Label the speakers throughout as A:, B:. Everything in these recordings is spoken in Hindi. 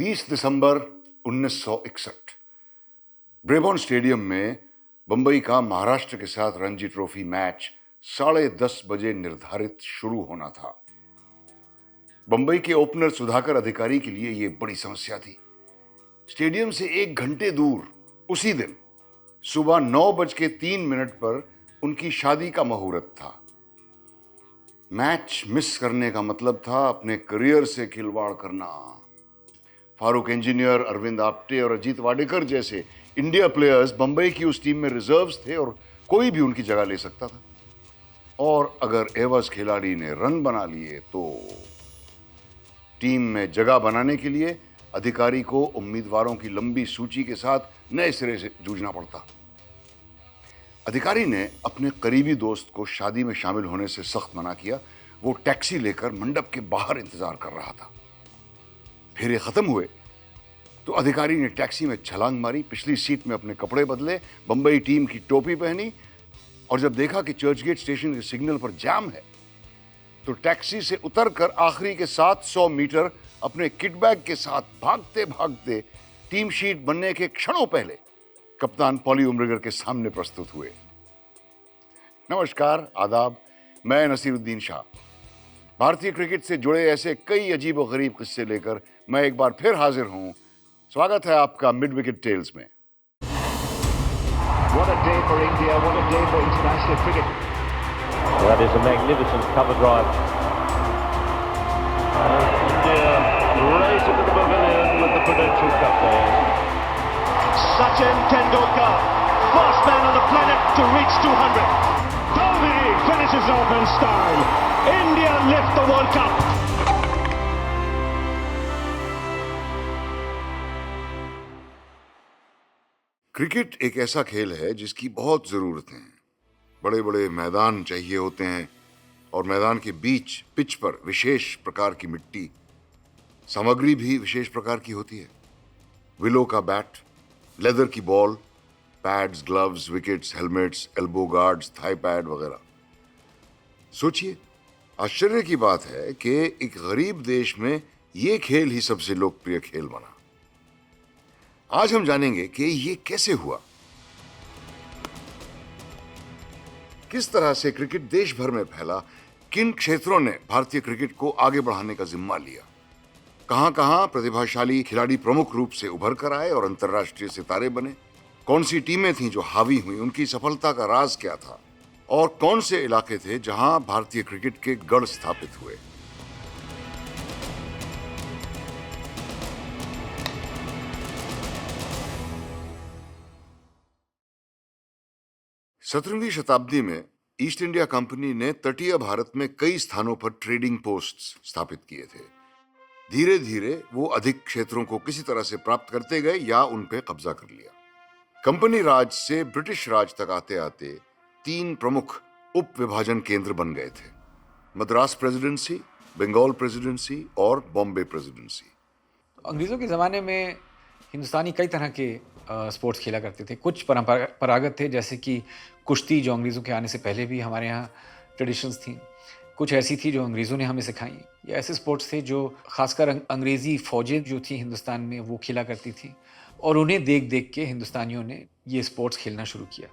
A: 20 दिसंबर 1961 ब्रेबॉर्न स्टेडियम में बंबई का महाराष्ट्र के साथ रणजी ट्रॉफी मैच 10:30 बजे निर्धारित शुरू होना था। बंबई के ओपनर सुधाकर अधिकारी के लिए यह बड़ी समस्या थी। स्टेडियम से 1 घंटे दूर उसी दिन सुबह 9:03 पर उनकी शादी का मुहूर्त था। मैच मिस करने का मतलब था अपने करियर से खिलवाड़ करना। फारूक इंजीनियर, अरविंद आप्टे और अजीत वाडेकर जैसे इंडिया प्लेयर्स बंबई की उस टीम में रिजर्व्स थे और कोई भी उनकी जगह ले सकता था। और अगर एवज खिलाड़ी ने रन बना लिए तो टीम में जगह बनाने के लिए अधिकारी को उम्मीदवारों की लंबी सूची के साथ नए सिरे से जूझना पड़ता। अधिकारी ने अपने करीबी दोस्त को शादी में शामिल होने से सख्त मना किया। वो टैक्सी लेकर मंडप के बाहर इंतजार कर रहा था। फेरे खत्म हुए तो अधिकारी ने टैक्सी में छलांग मारी, पिछली सीट में अपने कपड़े बदले, बंबई टीम की टोपी पहनी और जब देखा कि चर्चगेट स्टेशन के सिग्नल पर जाम है तो टैक्सी से उतरकर आखिरी के 700 मीटर अपने किटबैग के साथ भागते भागते टीम शीट बनने के क्षणों पहले कप्तान पॉली उमरिगर के सामने प्रस्तुत हुए। नमस्कार, आदाब, मैं नसीरुद्दीन शाह। भारतीय क्रिकेट से जुड़े ऐसे कई अजीब और गरीब किस्से लेकर मैं एक बार फिर हाजिर हूं। स्वागत है आपका मिड विकेट टेल्स में।
B: What a day for India, what a day for international cricket.
C: That is a magnificent cover drive.
B: India race into the pavilion with the Prudential Cup there. Sachin Tendulkar, first man on the planet to reach 200. Dhoni finishes off in style. India lift the World Cup.
A: Cricket एक ऐसा खेल है जिसकी बहुत जरूरतें हैं। बड़े बड़े मैदान चाहिए होते हैं और मैदान के बीच पिच पर विशेष प्रकार की मिट्टी, सामग्री भी विशेष प्रकार की होती है। विलो का बैट, लेदर की ball, pads, gloves, wickets, helmets, elbow guards, thigh pad वगैरह। सोचिए, आश्चर्य की बात है कि एक गरीब देश में यह खेल ही सबसे लोकप्रिय खेल बना। आज हम जानेंगे कि ये कैसे हुआ, किस तरह से क्रिकेट देश भर में फैला, किन क्षेत्रों ने भारतीय क्रिकेट को आगे बढ़ाने का जिम्मा लिया, कहां-कहां प्रतिभाशाली खिलाड़ी प्रमुख रूप से उभर कर आए और अंतर्राष्ट्रीय सितारे बने, कौन सी टीमें थीं जो हावी हुई, उनकी सफलता का राज क्या था और कौन से इलाके थे जहां भारतीय क्रिकेट के गढ़ स्थापित हुए। सत्रहवीं शताब्दी में ईस्ट इंडिया कंपनी ने तटीय भारत में कई स्थानों पर ट्रेडिंग पोस्ट्स स्थापित किए थे। धीरे धीरे वो अधिक क्षेत्रों को किसी तरह से प्राप्त करते गए या उन पे कब्जा कर लिया। कंपनी राज से ब्रिटिश राज तक आते आते 3 प्रमुख उप विभाजन केंद्र बन गए थे: मद्रास प्रेसिडेंसी, बंगाल प्रेसिडेंसी और बॉम्बे प्रेसिडेंसी।
D: अंग्रेज़ों के ज़माने में हिंदुस्तानी कई तरह के स्पोर्ट्स खेला करते थे। कुछ परंपरागत थे, जैसे कि कुश्ती, जो अंग्रेज़ों के आने से पहले भी हमारे यहाँ ट्रेडिशंस थी। कुछ ऐसी थी जो अंग्रेज़ों ने हमें सिखाई। ये ऐसे स्पोर्ट्स थे जो खासकर अंग्रेज़ी फ़ौजें जो थी हिंदुस्तान में वो खेला करती थी और उन्हें देख देख के हिंदुस्तानियों ने ये स्पोर्ट्स खेलना शुरू किया।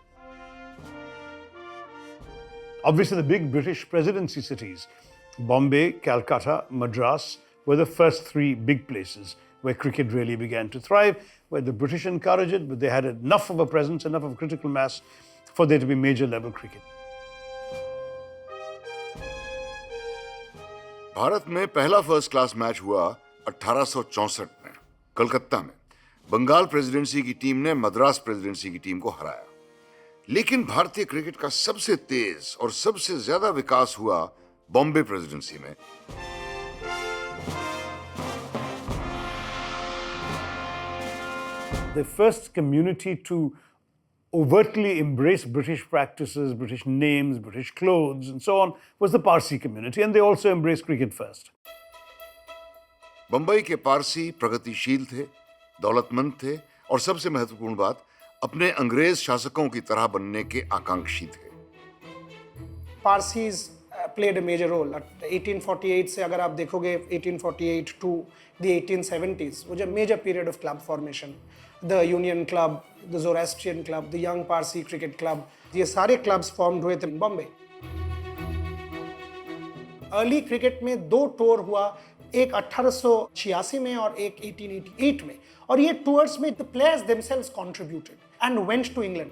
E: Obviously, the big British presidency cities, Bombay, Calcutta, Madras, were the first 3 big places where cricket really began to thrive, where the British encouraged it, but they had enough of a presence, enough of a critical mass for there to be major level cricket.
A: Bharat में पहला फर्स्ट क्लास मैच हुआ 1864 में कलकत्ता में। बंगाल प्रेसिडेंसी की टीम ने मद्रास प्रेसिडेंसी की टीम को हराया। लेकिन भारतीय क्रिकेट का सबसे तेज और सबसे ज्यादा विकास हुआ बॉम्बे प्रेसिडेंसी में।
E: The first community to overtly embrace British practices, British names, British clothes, and so on was the Parsi community, and they also embraced cricket first.
A: Bambai के पारसी प्रगतिशील थे, दौलतमंद थे और सबसे महत्वपूर्ण बात, अपने अंग्रेज शासकों की तरह बनने के आकांक्षी थे।
F: Parsis played a major role. 1848 से अगर आप देखोगे 1848 to the 1870s, वो जो major period of club formation, the Union Club, the Zoroastrian Club, the Young Parsi Cricket Club, ये सारे clubs formed हुए थे बॉम्बे। अर्ली क्रिकेट में 2 टूर हुआ, एक 1886 में और एक 1888 में, और ये टूर्स में the players themselves contributed and went to England.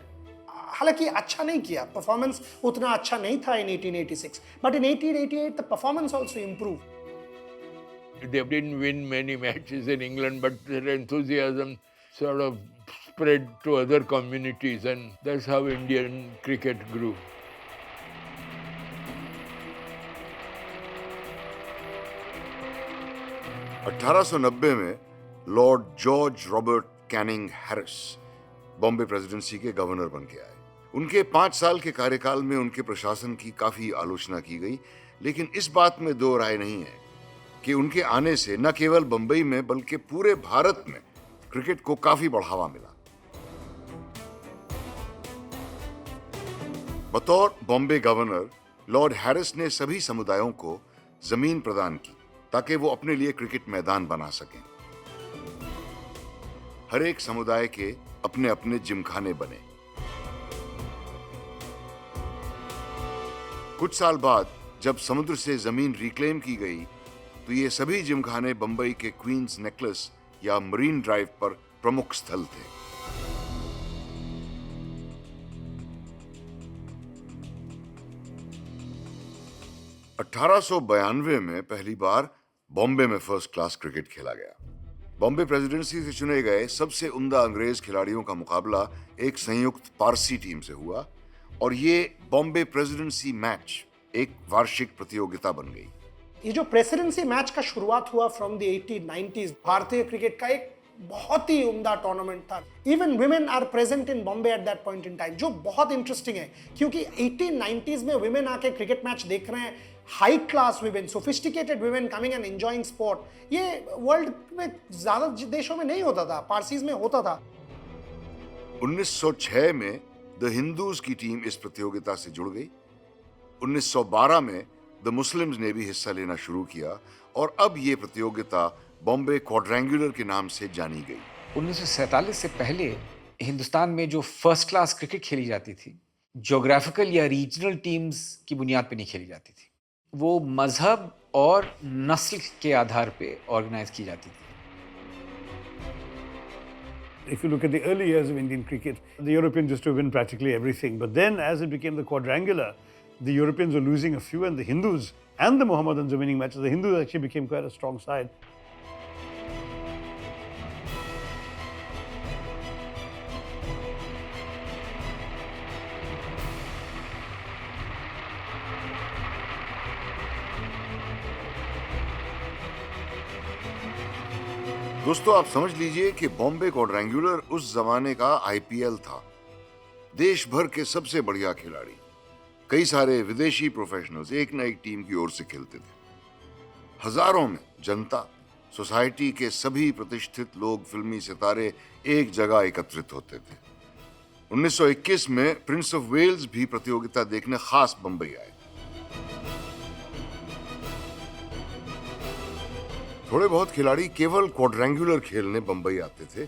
F: हालांकि अच्छा नहीं किया, परफॉर्मेंस उतना अच्छा नहीं था in 1886, but in 1888 the performance also improved.
G: They didn't win many matches in England, but their enthusiasm sort of spread to other communities, and that's how Indian cricket grew.
A: (1890) में Lord George Robert Canning Harris Bombay presidency के गवर्नर बन के आए। उनके 5 साल के कार्यकाल में उनके प्रशासन की काफी आलोचना की गई, लेकिन इस बात में दो राय नहीं है कि उनके आने से न केवल बंबई में बल्कि पूरे भारत में क्रिकेट को काफी बढ़ावा मिला। बतौर बॉम्बे गवर्नर लॉर्ड हैरिस ने सभी समुदायों को जमीन प्रदान की ताकि वो अपने लिए क्रिकेट मैदान बना सकें। हर एक समुदाय के अपने अपने जिमखाने बने। कुछ साल बाद जब समुद्र से जमीन रिक्लेम की गई तो ये सभी जिमखाने बंबई के क्वींस नेकलेस या मरीन ड्राइव पर प्रमुख स्थल थे। (1892) में पहली बार बॉम्बे में फर्स्ट क्लास क्रिकेट खेला गया। बॉम्बे प्रेसिडेंसी से चुने गए सबसे उम्दा अंग्रेज खिलाड़ियों का मुकाबला एक संयुक्त पारसी टीम से हुआ और ये बॉम्बे प्रेसिडेंसी मैच एक वार्षिक प्रतियोगिता बन गई।
F: ये जो प्रेसिडेंसी मैच का शुरुआत हुआ फ्रॉम द 1890s, भारतीय क्रिकेट का एक बहुत ही उम्दा टूर्नामेंट था। Even women are present in Bombay at that point in time, जो बहुत इंटरेस्टिंग है क्योंकि 1890s में वुमेन आके क्रिकेट मैच देख रहे हैं। High class women, sophisticated women coming and enjoying sport. ये वर्ल्ड में ज्यादा देशों में नहीं होता था, पारसीज में होता था।
A: 1906 में द हिंदूज की टीम इस प्रतियोगिता से जुड़ गई। 1912 में द मुस्लिम्स ने भी हिस्सा लेना शुरू किया और अब ये प्रतियोगिता बॉम्बे क्वाड्रेंगुलर के नाम से जानी गई।
D: 1947 से पहले हिंदुस्तान में जो फर्स्ट क्लास क्रिकेट खेली जाती थी, ज्योग्राफिकल या रीजनल टीम्स की बुनियाद पे नहीं खेली जाती थी, वो मजहब और नस्ल के आधार पे ऑर्गेनाइज की जाती थी।
E: If you look at the early years of Indian cricket, the Europeans used to win practically everything. But then, as it became the quadrangular, the Europeans were losing a few, and the Hindus and the Mohammedans were winning matches. The Hindus actually became quite a strong side.
A: दोस्तों, आप समझ लीजिए कि बॉम्बे क्वाड्रेंगुलर उस जमाने का आईपीएल था। देश भर के सबसे बढ़िया खिलाड़ी, कई सारे विदेशी प्रोफेशनल्स एक न एक टीम की ओर से खेलते थे। हजारों में जनता, सोसाइटी के सभी प्रतिष्ठित लोग, फिल्मी सितारे एक जगह एकत्रित होते थे। 1921 में प्रिंस ऑफ वेल्स भी प्रतियोगिता देखने खास बंबई आए। थोड़े बहुत खिलाड़ी केवल क्वाड्रेंगुलर खेलने बंबई आते थे,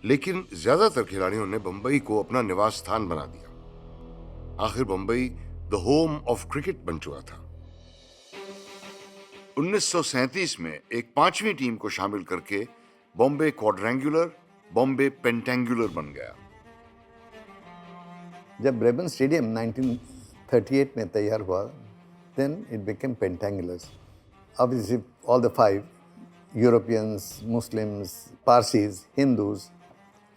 A: लेकिन ज्यादातर खिलाड़ियों ने बंबई को अपना निवास स्थान बना दिया। आखिर Bambai the home of cricket बन चुका था। 1937 में एक 5वीं टीम को शामिल करके बॉम्बे क्वाड्रेंगुलर बॉम्बे पेंटेंगुलर बन गया।
H: जब ब्रेबन स्टेडियम 1938 में तैयार हुआ, then it became pentangulars. Obviously, all the 5 Europeans, Muslims, Parsis, Hindus,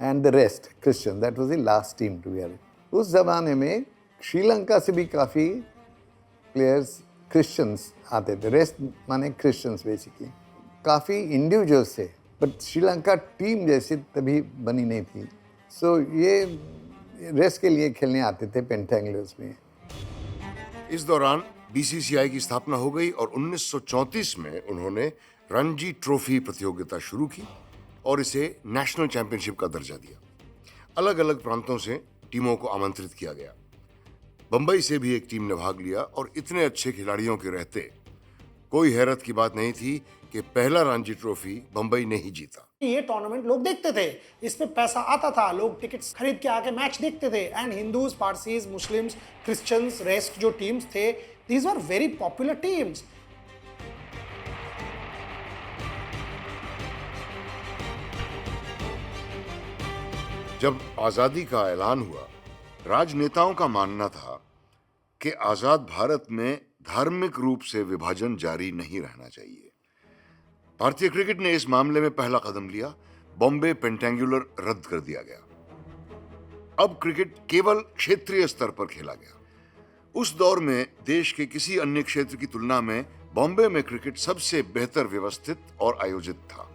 H: and the rest, Christians. That was the last team to be added. उस ज़माने में श्रीलंका से भी काफ़ी प्लेयर्स क्रिश्चियंस आते थे। रेस्ट माने क्रिश्चियंस बेसिकली। काफ़ी इंडिविजुअल्स थे, बट श्रीलंका टीम जैसी तभी बनी नहीं थी। सो ये रेस्ट के लिए खेलने आते थे पेंटेंगुलर्स में।
A: इस दौरान बीसीसीआई की स्थापना हो गई और 1934 में उन्होंने रणजी ट्रॉफी प्रतियोगिता शुरू की और इसे नेशनल चैंपियनशिप का दर्जा दिया। अलग अलग प्रांतों से टीमों को आमंत्रित किया गया। बंबई से भी एक टीम ने भाग लिया और इतने अच्छे खिलाड़ियों के रहते कोई हैरत की बात नहीं थी कि पहला रणजी ट्रॉफी बंबई ने ही जीता।
F: ये टूर्नामेंट लोग देखते थे, इसमें पैसा आता था, लोग टिकट्स खरीद के आके मैच देखते थे। And Hindus, Parsis, Muslims, Christians, rest जो टीम्स थे, these were very popular teams.
A: जब आजादी का ऐलान हुआ, राजनेताओं का मानना था कि आजाद भारत में धार्मिक रूप से विभाजन जारी नहीं रहना चाहिए। भारतीय क्रिकेट ने इस मामले में पहला कदम लिया। बॉम्बे पेंटेंगुलर रद्द कर दिया गया। अब क्रिकेट केवल क्षेत्रीय स्तर पर खेला गया। उस दौर में देश के किसी अन्य क्षेत्र की तुलना में बॉम्बे में क्रिकेट सबसे बेहतर व्यवस्थित और आयोजित था।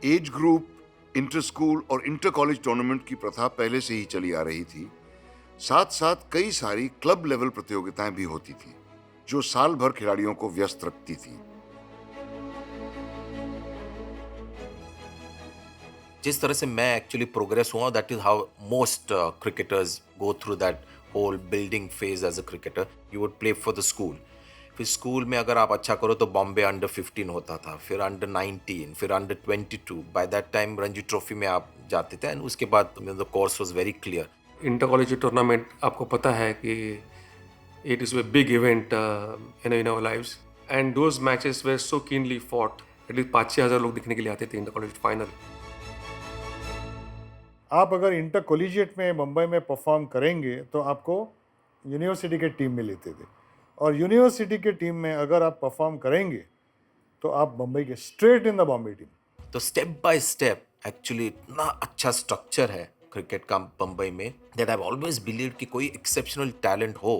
A: एज ग्रुप, इंटर स्कूल और इंटर कॉलेज टूर्नामेंट की प्रथा पहले से ही चली आ रही थी। साथ साथ कई सारी क्लब लेवल प्रतियोगिताएं भी होती थी जो साल भर खिलाड़ियों को व्यस्त रखती थी।
I: जिस तरह से मैं एक्चुअली प्रोग्रेस हुआ, that is how most cricketers go through that whole building phase as a cricketer. You would play for the school. फिर स्कूल में अगर आप अच्छा करो तो बॉम्बे अंडर 15 होता था, फिर अंडर 19, फिर under 22। By that time Ranji trophy में आप जाते थे एंड उसके बाद the course was very clear.
J: Inter college tournament आपको पता है कि it is a big event in our lives and those matches were so keenly fought. At least 5-6 हज़ार लोग देखने के लिए आते थे इंटर कॉलेज फाइनल।
E: आप अगर इंटर कॉलेजिएट में मुंबई में परफॉर्म करेंगे तो आपको यूनिवर्सिटी के टीम में लेते थे, और यूनिवर्सिटी के टीम में अगर आप परफॉर्म करेंगे तो आप मुंबई के straight in the Bombay team.
I: तो स्टेप बाय स्टेप एक्चुअली इतना अच्छा स्ट्रक्चर है क्रिकेट का मुंबई में दैट आई ऑलवेज बिलीव कि कोई एक्सेप्शनल टैलेंट हो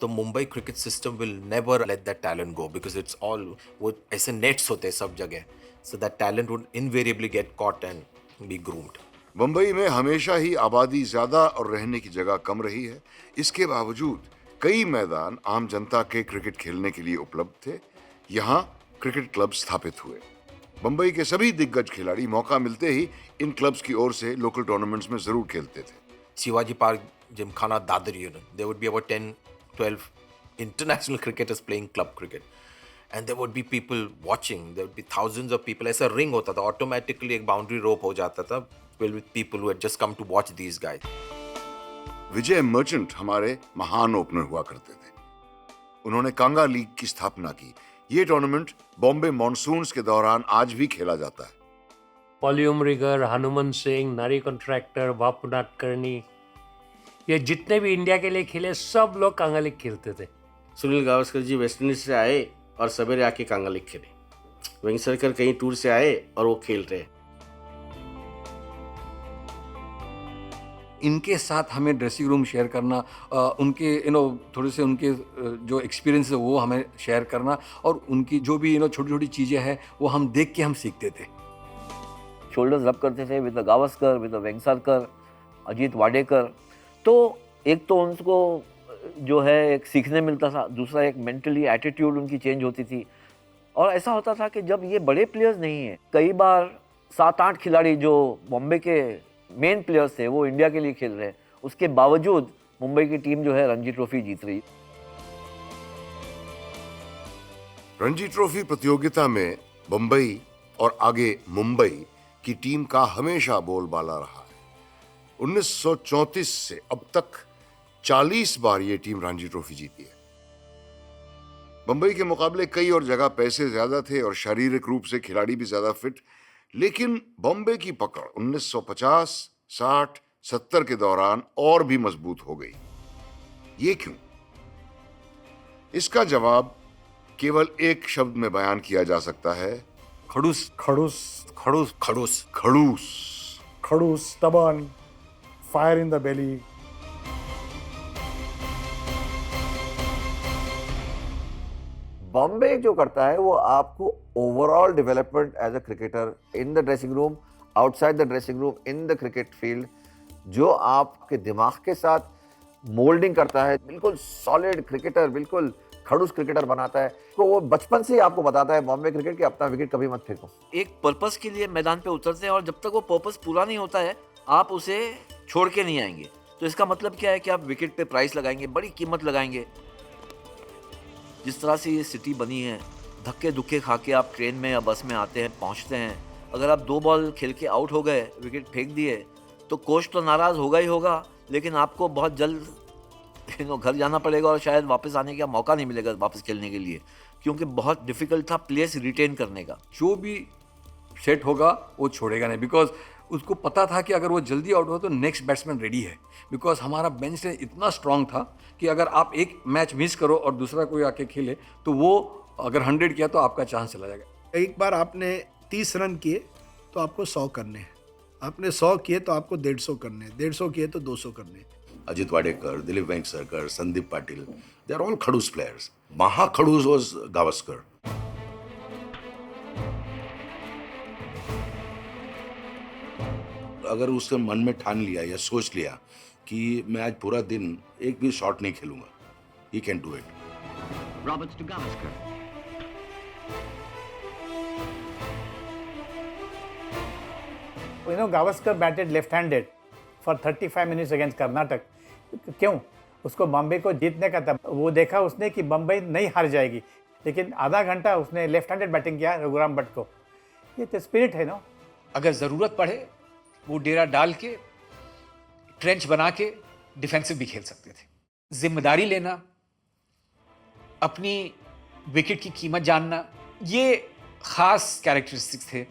I: तो Mumbai cricket system will never let that talent go, because it's all वो ऐसे नेट्स होते हैं सब जगह, so that talent would invariably get caught and be groomed.
A: Mumbai में हमेशा ही आबादी ज्यादा और रहने की जगह कम रही है। इसके बावजूद कई मैदान आम जनता के क्रिकेट खेलने के लिए उपलब्ध थे। यहाँ क्रिकेट क्लब स्थापित हुए। मुंबई के सभी दिग्गज खिलाड़ी मौका मिलते ही इन क्लब्स की ओर से लोकल टूर्नामेंट्स में जरूर खेलते थे।
I: Shivaji park, Gymkhana, Dadar union, there would be about 10-12 international cricketers playing club cricket, and there would be people watching. There would be thousands of people. ऐसा रिंग होता था, ऑटोमेटिकली एक बाउंड्री रोप हो जाता था filled with people who had just come to watch these guys.
A: Vijay Merchant हमारे महान ओपनर हुआ करते थे। उन्होंने कांगा लीग की स्थापना की। ये टूर्नामेंट बॉम्बे मॉनसून्स के दौरान आज भी खेला जाता है।
K: पॉलियम रिगर, हनुमान सिंह, नारी कॉन्ट्रैक्टर, बापू नाटकर्णी, ये जितने भी इंडिया के लिए खेले सब लोग कांगा लीग खेलते थे।
L: सुनील गावस्कर जी वेस्ट इंडीज से आए और सवेरे आके कांगा लीग खेले। वेंगसरकर कहीं टूर से आए और वो खेल रहे।
M: इनके साथ हमें ड्रेसिंग रूम शेयर करना, उनके थोड़े से उनके जो एक्सपीरियंस है वो हमें शेयर करना, और उनकी जो भी छोटी छोटी चीज़ें हैं वो हम देख के हम सीखते थे।
N: शोल्डर्स रब करते थे विद गावस्कर, विद वेंगसरकर, अजीत वाडेकर। तो एक तो उनको जो है एक सीखने मिलता था, दूसरा एक मेंटली एटीट्यूड उनकी चेंज होती थी। और ऐसा होता था कि जब ये बड़े प्लेयर्स नहीं हैं, कई बार 7-8 खिलाड़ी जो बॉम्बे के मेन प्लेयर्स थे वो इंडिया के लिए खेल रहे हैं, उसके बावजूद मुंबई की टीम जो है रणजी ट्रॉफी जीत रही।
A: रणजी ट्रॉफी प्रतियोगिता में बंबई और आगे मुंबई की टीम का हमेशा बोलबाला रहा है। 1934 से अब तक 40 बार ये टीम रणजी ट्रॉफी जीती है। मुंबई के मुकाबले कई और जगह पैसे ज्यादा थे और शारीरिक रूप से खिलाड़ी भी ज्यादा फिट, लेकिन बॉम्बे की पकड़ 1950, 60, 70 के दौरान और भी मजबूत हो गई। ये क्यों? इसका जवाब केवल एक शब्द में बयान किया जा सकता है,
E: खड़ूस। खड़ूस,
I: खड़ूस, खड़ूस,
A: खड़ूस,
E: खड़ूस, stubborn, fire in the belly.
H: Bombay जो करता है वो आपको overall development as a cricketer in the dressing room, outside the dressing room, in the cricket field, जो आपके दिमाग के साथ मोल्डिंग करता है, बिल्कुल सॉलिड क्रिकेटर, बिल्कुल खड़ूस क्रिकेटर बनाता है। तो वो बचपन से ही आपको बताता है बॉम्बे क्रिकेट कि अपना विकेट कभी मत फेंको।
N: एक पर्पस के लिए मैदान पे उतरते हैं और जब तक वो पर्पस पूरा नहीं होता है आप उसे छोड़ के नहीं आएंगे। तो इसका मतलब क्या है कि आप विकेट पे प्राइस लगाएंगे, बड़ी कीमत लगाएंगे। जिस तरह से ये सिटी बनी है, धक्के धुक्के खा के आप ट्रेन में या बस में आते हैं, पहुंचते हैं, अगर आप 2 बॉल खेल के आउट हो गए, विकेट फेंक दिए, तो कोच तो नाराज़ होगा ही होगा, लेकिन आपको बहुत जल्द घर जाना पड़ेगा और शायद वापस आने का मौका नहीं मिलेगा वापस खेलने के लिए, क्योंकि बहुत डिफिकल्ट था प्लेस रिटेन करने का।
M: जो भी सेट होगा वो छोड़ेगा नहीं, बिकॉज उसको पता था कि अगर वो जल्दी आउट हो तो नेक्स्ट बैट्समैन रेडी है, बिकॉज हमारा बेंच इतना स्ट्रांग था कि अगर आप एक मैच मिस करो और दूसरा कोई आके खेले तो वो अगर 100 किया तो आपका चांस चला जाएगा।
F: एक बार आपने 30 रन किए तो आपको 100 करने हैं, आपने 100 किए तो आपको 150 करने हैं, 150 किए तो 200 करने हैं।
O: Ajit Wadekar, Dilip Vengsarkar, Sandeep Patil, they are all Khadus players. Maha Khadus was Gavaskar. अगर उसके मन में ठान लिया या सोच लिया कि मैं आज पूरा दिन एक भी शॉट नहीं खेलूंगा, he can do it.
P: Roberts to Gavaskar.
Q: You know, Gavaskar batted left-handed for 35 minutes against Karnataka. क्यों? उसको बम्बई को जीतने का था। वो देखा उसने कि बम्बई नहीं हार जाएगी, लेकिन आधा घंटा उसने लेफ्ट-हैंडेड बैटिंग किया रघुराम भट्ट को। ये तो स्पिरिट है ना।
D: अगर ज़रूरत पड़े वो डेरा डाल के, ट्रेंच बना के डिफेंसिव भी खेल सकते थे। जिम्मेदारी लेना, अपनी विकेट की कीमत जानना, ये खास कैरेक्टरिस्टिक्स थे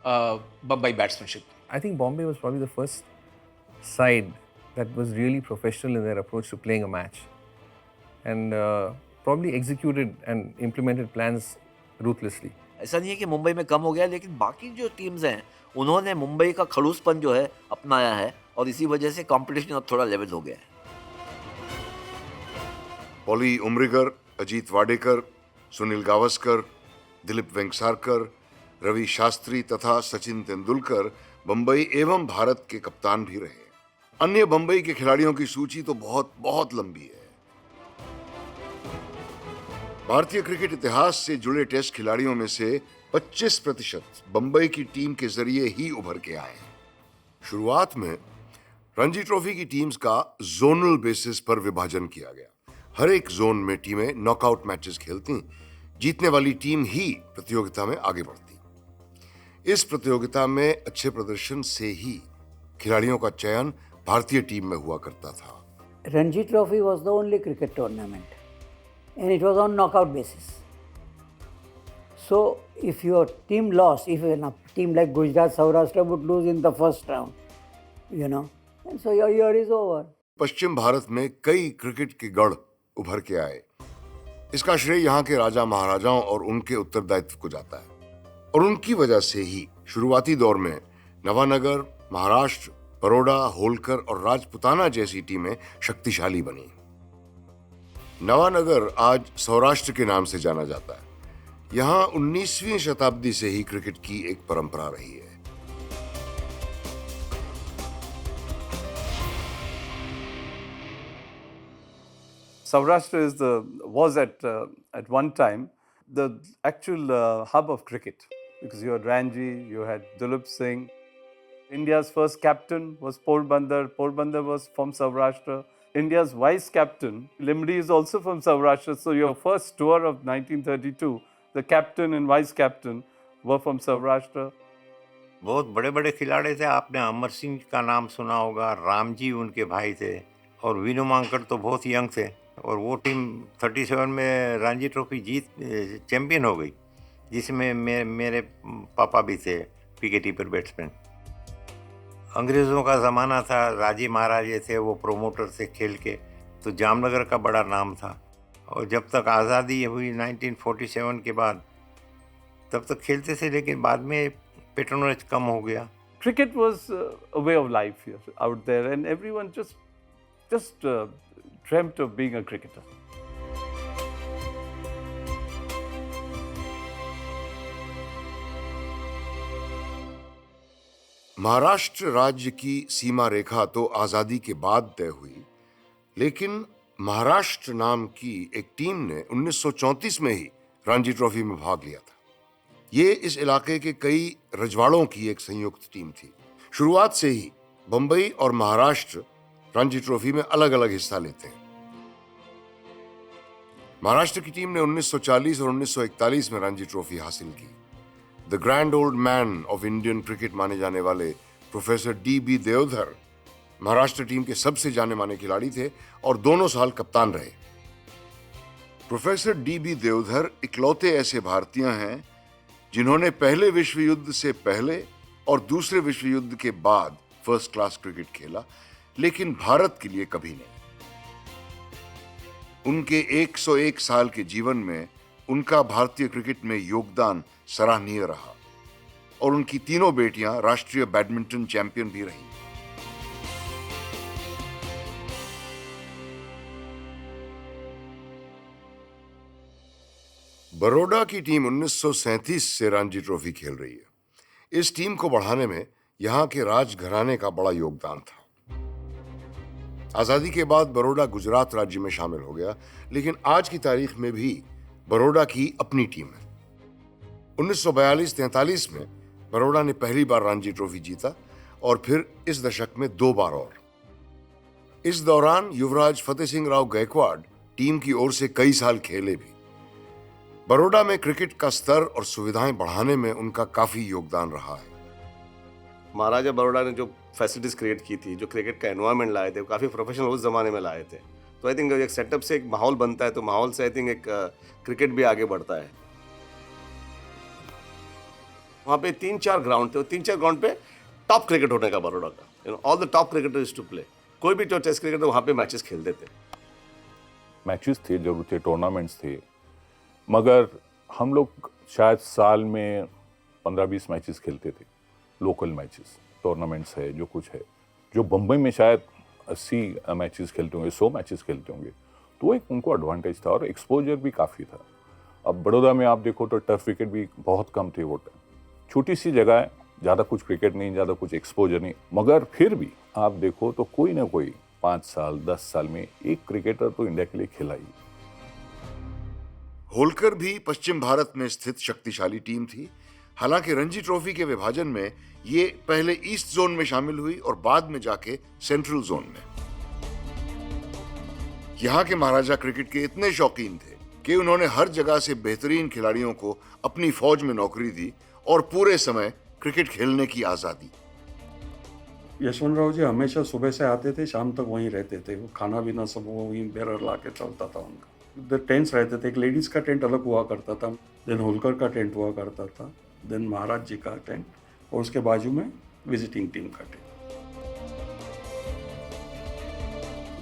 D: Bombay बैट्समैनशिप।
R: I think Bombay was probably the first side that was really professional in their approach to playing a match, and probably executed and implemented plans ruthlessly.
N: ऐसा नहीं है कि मुंबई में कम हो गया, लेकिन बाकी जो टीम्स हैं उन्होंने मुंबई का खड़ूसपन जो है अपनाया है, और इसी वजह से कंपटीशन अब थोड़ा लेवल हो गया है।
A: पॉली उमरिगर, अजीत वाडेकर, सुनील गावस्कर, दिलीप वेंगसारकर, रवि शास्त्री तथा सचिन तेंदुलकर बंबई एवं भारत के कप्तान भी रहे। अन्य बंबई के खिलाड़ियों की सूची तो बहुत बहुत लंबी है। भारतीय क्रिकेट इतिहास से जुड़े टेस्ट खिलाड़ियों में से 25% बंबई की टीम के जरिए ही उभर के आए हैं। शुरुआत में रणजी ट्रॉफी की टीम्स का जोनल बेसिस पर विभाजन किया गया। हर एक जोन में टीमें नॉकआउट मैचेस खेलती, जीतने वाली टीम ही प्रतियोगिता में आगे बढ़ती। इस प्रतियोगिता में अच्छे प्रदर्शन से ही खिलाड़ियों का चयन भारतीय टीम में हुआ करता था।
S: Ranji Trophy was the only cricket tournament, and it was on knockout basis. So if your team lost, if a team like Gujarat Saurashtra would lose in the first round, you know, and so your year is over.
A: पश्चिम भारत में कई क्रिकेट के गढ़ उभर के आए। इसका श्रेय यहाँ के राजा महाराजाओं और उनके उत्तरदायित्व को जाता है, और उनकी वजह से ही शुरुआती दौर में नवानगर, महाराष्ट्र, बड़ौदा, होलकर और राजपुताना जैसी टीमें शक्तिशाली बनी। नवानगर आज सौराष्ट्र के नाम से जाना जाता है। यहाँ 19वीं शताब्दी से ही क्रिकेट की एक परंपरा रही है।
T: Saurashtra was at one time the actual hub of cricket, because you had Ranji, you had Dulip Singh. India's first captain was Porbandar. Porbandar was from Saurashtra. India's vice captain, Limri, is also from Saurashtra. So your first tour of 1932, the captain and vice captain were from Saurashtra.
U: बहुत बड़े बड़े खिलाड़ी थे। आपने अमर सिंह का नाम सुना होगा, रामजी उनके भाई थे, और विनू मांकड़ तो बहुत यंग थे, और वो टीम 37 में रणजी ट्रॉफी जीत चैंपियन हो गई, जिसमें मेरे पापा भी थे विकेट कीपर बैट्समैन। अंग्रेज़ों का ज़माना था, राजे महाराजे थे, वो प्रोमोटर थे खेल के, तो जामनगर का बड़ा नाम था। और जब तक आज़ादी हुई 1947 के बाद, तब तक खेलते थे, लेकिन बाद में पेट्रोनेज कम हो गया।
T: Cricket was a way of life here, out there, and everyone just dreamt of being a cricketer.
A: Maharashtra राज्य की सीमा रेखा तो आजादी के बाद तय हुई, लेकिन महाराष्ट्र नाम की एक टीम ने 1934 में ही रणजी ट्रॉफी में भाग लिया था। ये इस इलाके के कई रजवाड़ों की एक संयुक्त टीम थी। शुरुआत से ही बंबई और महाराष्ट्र रणजी ट्रॉफी में अलग अलग हिस्सा लेते हैं। महाराष्ट्र की टीम ने 1940 और 1941 में रणजी ट्रॉफी हासिल की। The grand old man of Indian cricket माने जाने वाले professor D B. Deodhar Maharashtra team के सबसे जाने माने खिलाड़ी थे और दोनों साल कप्तान रहे। Professor D B. देवधर इकलौते ऐसे भारतीय हैं जिन्होंने पहले विश्व युद्ध से पहले और दूसरे विश्व युद्ध के बाद फर्स्ट क्लास क्रिकेट खेला, लेकिन भारत के लिए कभी नहीं। उनके 101 साल के जीवन में उनका भारतीय क्रिकेट में योगदान सराहनीय रहा और उनकी तीनों बेटियां राष्ट्रीय बैडमिंटन चैंपियन भी रहीं। बड़ौदा की टीम 1937 से रणजी ट्रॉफी खेल रही है। इस टीम को बढ़ाने में यहां के राजघराने का बड़ा योगदान था। आजादी के बाद बड़ौदा गुजरात राज्य में शामिल हो गया, लेकिन आज की तारीख में भी बड़ौदा की अपनी टीम है। 1942-43 में बड़ौदा ने पहली बार रणजी ट्रॉफी जीता और फिर इस दशक में 2 बार और। इस दौरान युवराज फतेह सिंह राव गायकवाड़ टीम की ओर से कई साल खेले भी। बड़ौदा में क्रिकेट का स्तर और सुविधाएं बढ़ाने में उनका काफी योगदान रहा है।
L: महाराजा बड़ौदा ने जो फैसिलिटीज क्रिएट की थी, जो क्रिकेट का एनवायरनमेंट लाए थे, वो काफ़ी प्रोफेशनल उस जमाने में लाए थे। तो आई थिंक एक सेटअप से एक माहौल बनता है, तो माहौल से आई थिंक एक क्रिकेट भी आगे बढ़ता है। वहाँ पे 3-4 ग्राउंड थे, 3-4 ग्राउंड पे टॉप क्रिकेट होने का बड़ौदा का, all the top cricketers to play. कोई भी जो टेस्ट क्रिकेटर वहाँ पे मैचेस खेलते थे।
C: मैचेस थे, जरूर थे, टूर्नामेंट्स थे, मगर हम लोग शायद साल में 15-20 मैचेस खेलते थे। लोकल मैचेस, टूर्नामेंट्स है, जो कुछ है। जो बम्बई में शायद 80 मैचेस खेलते होंगे, 100 मैचेस खेलते होंगे, तो एक उनको एडवांटेज था और एक्सपोजर भी काफ़ी था। अब बड़ौदा में आप देखो तो टर्फ विकेट भी बहुत कम थे वो टाइम। छोटी सी जगह है, ज़्यादा कुछ क्रिकेट नहीं, ज़्यादा कुछ एक्सपोजर नहीं, मगर फिर भी आप देखो तो कोई ना कोई 5 साल 10 साल में एक क्रिकेटर तो इंडिया के लिए खेला ही।
A: होलकर भी पश्चिम भारत में स्थित शक्तिशाली टीम थी। हालांकि रणजी ट्रॉफी के विभाजन में ये पहले ईस्ट जोन में शामिल हुई और बाद में जाके सेंट्रल जोन में। यहाँ के महाराजा क्रिकेट के इतने शौकीन थे कि उन्होंने हर जगह से बेहतरीन खिलाड़ियों को अपनी फौज में नौकरी दी और पूरे समय क्रिकेट खेलने की आजादी।
J: यशवंतराव जी हमेशा सुबह से आते थे, शाम तक वहीं रहते थे। वो खाना पीना सब वो वहीं बेरर ला के चलता था उनका। इधर टेंट्स रहते थे, एक लेडीज़ का टेंट अलग हुआ करता था, देन होलकर का टेंट हुआ करता था, देन महाराज जी का टेंट, और उसके बाजू में विजिटिंग टीम का टेंट।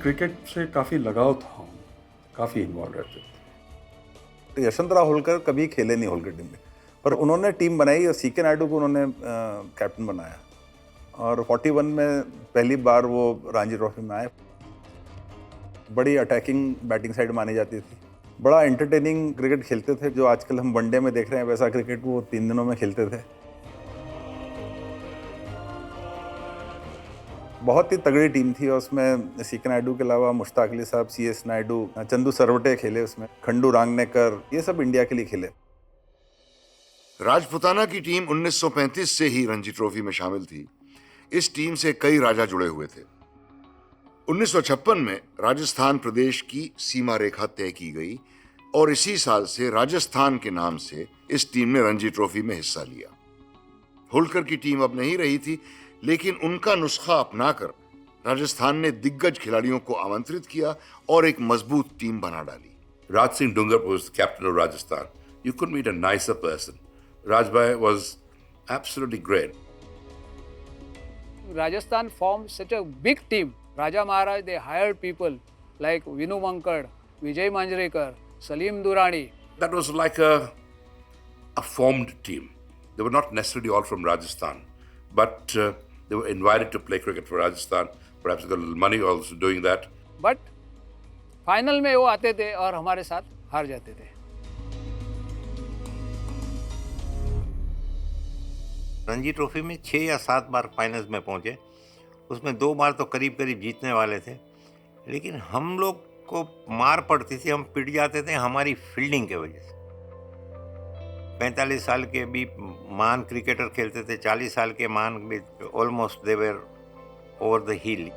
J: क्रिकेट से काफ़ी लगाव था, काफ़ी इन्वॉल्व रहते थे।
T: यशवंतराव होलकर कभी खेले नहीं होलकर टीम में, पर उन्होंने टीम बनाई और सी.के. नायडू को उन्होंने कैप्टन बनाया और 41 में पहली बार वो रणजी ट्रॉफी में आए। बड़ी अटैकिंग बैटिंग साइड मानी जाती थी, बड़ा एंटरटेनिंग क्रिकेट खेलते थे। जो आजकल हम वनडे में देख रहे हैं वैसा क्रिकेट वो 3 दिनों में खेलते थे। बहुत ही तगड़ी टीम थी और उसमें सी.के. नायडू के अलावा मुश्ताक अली साहब, C.S. नायडू, चंदू सरवटे खेले उसमें, खंडू रांगनेकर, ये सब इंडिया के लिए खेले।
A: राजपुताना की टीम 1935 से ही रणजी ट्रॉफी में शामिल थी। इस टीम से कई राजा जुड़े हुए थे। 1956 में राजस्थान प्रदेश की सीमा रेखा तय की गई और इसी साल से राजस्थान के नाम से इस टीम ने रणजी ट्रॉफी में हिस्सा लिया। होलकर की टीम अब नहीं रही थी, लेकिन उनका नुस्खा अपनाकर राजस्थान ने दिग्गज खिलाड़ियों को आमंत्रित किया और एक मजबूत टीम बना डाली।
O: Raj Singh Dungarpur was the captain of Rajasthan. You couldn't meet a nicer person. Rajbhai was absolutely great.
V: Rajasthan formed such a big team. Raja Maharaj, they hired people like Vinu Mankad, Vijay Manjrekar, Salim Durrani.
O: That was like a formed team. They were not necessarily all from Rajasthan, but they were invited to play cricket for Rajasthan. Perhaps they got a little money also doing that.
V: But final में वो आते थे और हमारे साथ हार जाते थे।
U: रणजी ट्रॉफी में 6 या 7 बार फाइनल्स में पहुंचे, उसमें 2 बार तो करीब करीब जीतने वाले थे, लेकिन हम लोग को मार पड़ती थी, हम पिट जाते थे हमारी फील्डिंग के वजह से। 45 साल के भी महान क्रिकेटर खेलते थे, 40 साल के महान भी almost they were over the हिल।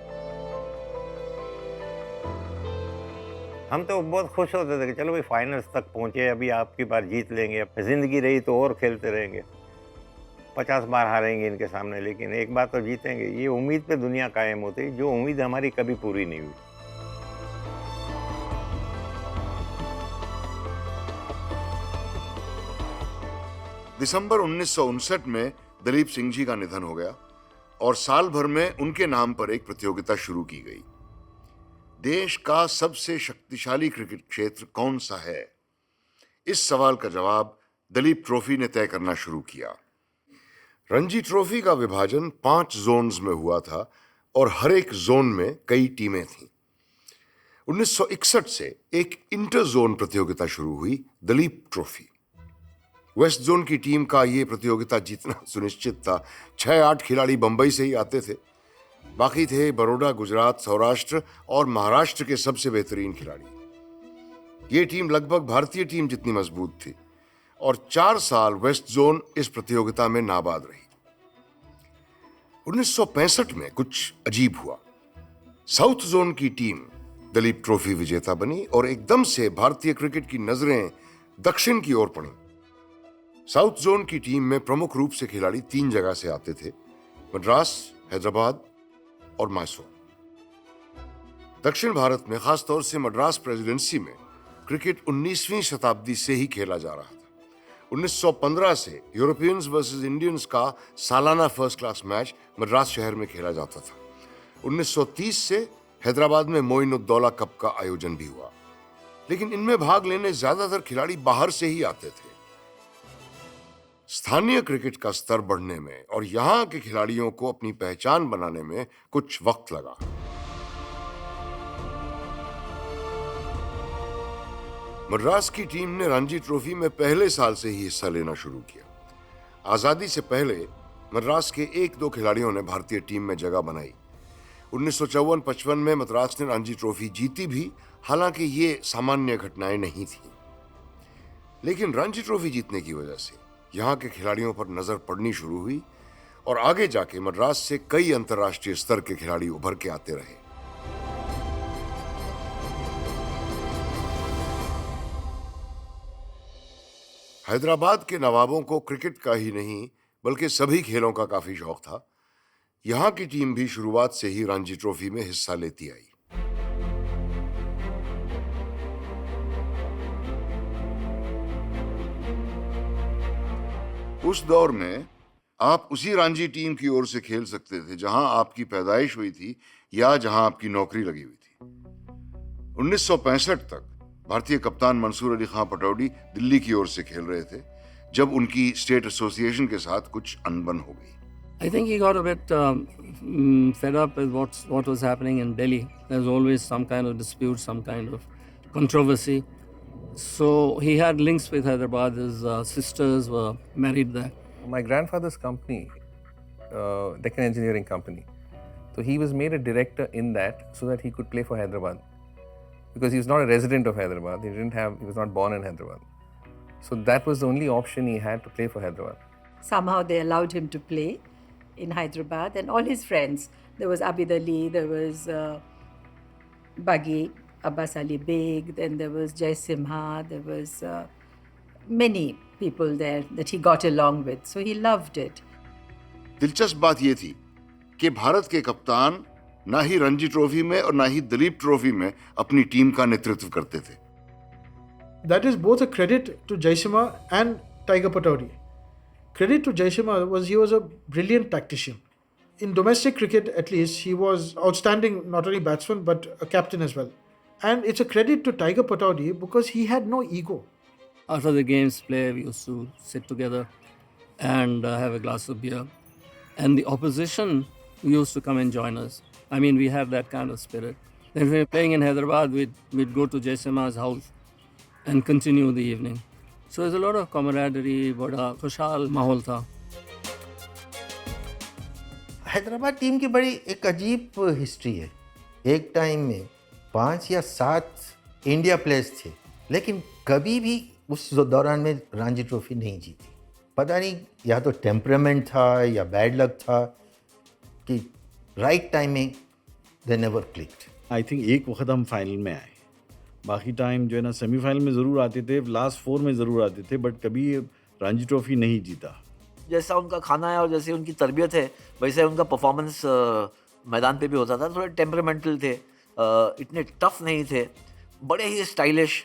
U: हम तो बहुत खुश होते थे कि चलो भाई फाइनल्स तक पहुँचे, अभी आपकी बार जीत लेंगे, ज़िंदगी रही तो और खेलते रहेंगे, 50 बार हारेंगे इनके सामने लेकिन एक बार तो जीतेंगे। ये उम्मीद पे दुनिया कायम होती, जो उम्मीद हमारी कभी पूरी नहीं हुई।
A: दिसंबर 1959 में दलीप सिंह जी का निधन हो गया और साल भर में उनके नाम पर एक प्रतियोगिता शुरू की गई। देश का सबसे शक्तिशाली क्रिकेट क्षेत्र कौन सा है? इस सवाल का जवाब दलीप ट्रॉफी ने तय करना शुरू किया। रणजी ट्रॉफी का विभाजन 5 जोन्स में हुआ था और हर एक जोन में कई टीमें थीं। 1961 से एक इंटर जोन प्रतियोगिता शुरू हुई, दलीप ट्रॉफी। वेस्ट जोन की टीम का ये प्रतियोगिता जीतना सुनिश्चित था। 6-8 खिलाड़ी बंबई से ही आते थे, बाकी थे बड़ौदा, गुजरात, सौराष्ट्र और महाराष्ट्र के सबसे बेहतरीन खिलाड़ी। ये टीम लगभग भारतीय टीम जितनी मजबूत थी और 4 साल वेस्ट जोन इस प्रतियोगिता में नाबाद रही। 1965 में कुछ अजीब हुआ। साउथ जोन की टीम दलीप ट्रॉफी विजेता बनी और एकदम से भारतीय क्रिकेट की नजरें दक्षिण की ओर पड़ी। साउथ जोन की टीम में प्रमुख रूप से खिलाड़ी 3 जगह से आते थे, मद्रास, हैदराबाद और मैसूर। दक्षिण भारत में खासतौर से मद्रास प्रेसिडेंसी में क्रिकेट 19वीं शताब्दी से ही खेला जा रहा था। 1915 से यूरोपियंस वर्सेस इंडियंस का सालाना फर्स्ट क्लास मैच मद्रास शहर में खेला जाता था। 1930 से हैदराबाद में मोइनुद्दौला कप का आयोजन भी हुआ, लेकिन इनमें भाग लेने ज्यादातर खिलाड़ी बाहर से ही आते थे। स्थानीय क्रिकेट का स्तर बढ़ने में और यहां के खिलाड़ियों को अपनी पहचान बनाने में कुछ वक्त लगा। मद्रास की टीम ने रणजी ट्रॉफी में पहले साल से ही हिस्सा लेना शुरू किया। आजादी से पहले मद्रास के 1-2 खिलाड़ियों ने भारतीय टीम में जगह बनाई। 1954-55 में मद्रास ने रणजी ट्रॉफी जीती भी, हालांकि ये सामान्य घटनाएं नहीं थी। लेकिन रणजी ट्रॉफी जीतने की वजह से यहाँ के खिलाड़ियों पर नजर पड़नी शुरू हुई और आगे जाके मद्रास से कई अंतर्राष्ट्रीय स्तर के खिलाड़ी उभर के आते रहे। हैदराबाद के नवाबों को क्रिकेट का ही नहीं बल्कि सभी खेलों का काफी शौक था। यहाँ की टीम भी शुरुआत से ही रणजी ट्रॉफी में हिस्सा लेती आई। उस दौर में आप उसी रणजी टीम की ओर से खेल सकते थे जहां आपकी पैदाइश हुई थी या जहां आपकी नौकरी लगी हुई थी। 1965 तक भारतीय कप्तान मंसूर अली खां पटौडी दिल्ली की ओर से खेल रहे थे, जब उनकी स्टेट एसोसिएशन के साथ कुछ अनबन हो गई।
B: I think he got a bit fed up with what was happening in Delhi. There's always some kind of dispute, some kind of controversy. So he had links with Hyderabad. His sisters were married there.
R: My grandfather's company, Deccan Engineering Company, so he was made a director in that so that he could play for Hyderabad. Because he was not a resident of Hyderabad, he was not born in Hyderabad. So that was the only option he had to play for Hyderabad.
G: Somehow they allowed him to play in Hyderabad, and all his friends. There was Abid Ali, there was Bagi, Abbas Ali Beg, then there was Jai Simha, there was many people there that he got along with. So he loved it.
A: दिलचस्प बात ये थी कि भारत के कप्तान ना ही रणजी ट्रॉफी में और ना ही दलीप ट्रॉफी में अपनी टीम का नेतृत्व करते थे।
F: That is both a credit to Jaisimha and Tiger Pataudi. Credit to Jaisimha was he was a brilliant tactician. In domestic cricket, at least, he was outstanding, not only batsman but a captain as well. And it's a credit to Tiger Pataudi because he had no ego.
B: After the games play, we used to sit together and have a glass of beer. And the opposition used to come and join us. I mean, we had that kind of spirit. Then when we were playing in Hyderabad, we'd go to Jaisimha's house and continue the evening. So there's a lot of camaraderie, बड़ा खुशहाल माहौल था।
W: हैदराबाद टीम की बड़ी एक अजीब हिस्ट्री है। एक टाइम में 5 या 7 इंडिया प्लेयर्स थे, लेकिन कभी भी उस दौरान में रणजी ट्रॉफी नहीं जीती। पता नहीं, या तो टेम्परामेंट था या बैड लक था कि राइट टाइम में they never clicked.
X: I think एक वक्त हम फाइनल में आए
E: बाकी टाइम जो है ना सेमीफाइनल में ज़रूर आते थे, लास्ट 4 में ज़रूर आते थे, बट कभी रणजी ट्रॉफी नहीं जीता।
N: जैसा उनका खाना है और जैसे उनकी तरबियत है वैसे उनका परफॉर्मेंस मैदान पे भी होता था। थोड़े टेम्परामेंटल थे, इतने टफ नहीं थे, बड़े ही स्टाइलिश,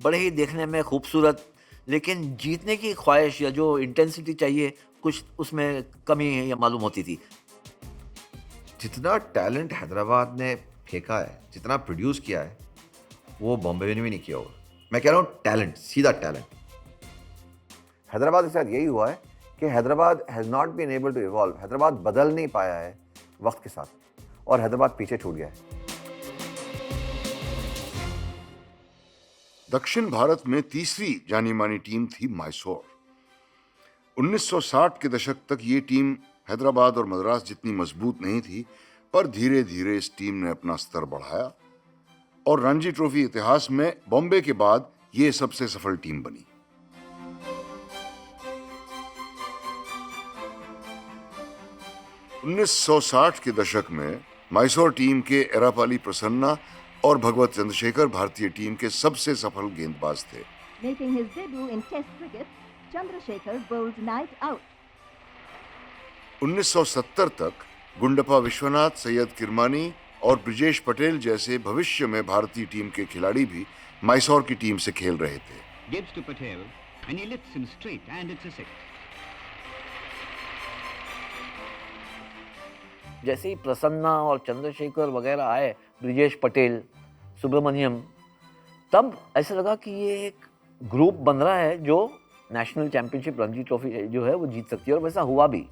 N: बड़े ही देखने में खूबसूरत, लेकिन जीतने की ख्वाहिश या जो इंटेंसिटी चाहिए कुछ उसमें कमी या मालूम होती थी।
I: जितना टैलेंट हैदराबाद ने फेंका है, जितना प्रोड्यूस किया है, वो बॉम्बे ने भी नहीं किया होगा। मैं कह रहा हूँ टैलेंट, सीधा टैलेंट। हैदराबाद के साथ यही हुआ है कि Hyderabad has not been able to evolve. Hyderabad बदल नहीं पाया है वक्त के साथ और हैदराबाद पीछे छूट गया है।
A: दक्षिण भारत में तीसरी जानी मानी टीम थी मैसूर। 1960 के दशक तक ये टीम हैदराबाद और मद्रास जितनी मजबूत नहीं थी, पर धीरे धीरे इस टीम ने अपना स्तर बढ़ाया और रणजी ट्रॉफी इतिहास में बॉम्बे के बाद ये सबसे सफल टीम बनी। उन्नीस 1960 के दशक में मैसूर टीम के एरापाली प्रसन्ना और भगवत चंद्रशेखर भारतीय टीम के सबसे सफल गेंदबाज थे।
K: Making his debut in Test cricket, Chandrasekhar bowled night out.
A: 1970 तक गुंडप्पा विश्वनाथ, सैयद किरमानी और ब्रिजेश पटेल जैसे भविष्य में भारतीय टीम के खिलाड़ी भी मैसूर की टीम से खेल रहे थे।
P: Gives to Patel and he lifts him straight and it's a six.
N: जैसे ही प्रसन्ना और चंद्रशेखर वगैरह आए, ब्रिजेश पटेल, सुब्रमण्यम, तब ऐसा लगा कि ये एक ग्रुप बन रहा है जो नेशनल चैंपियनशिप रणजी ट्रॉफी जो है वो जीत सकती है, और वैसा हुआ भी।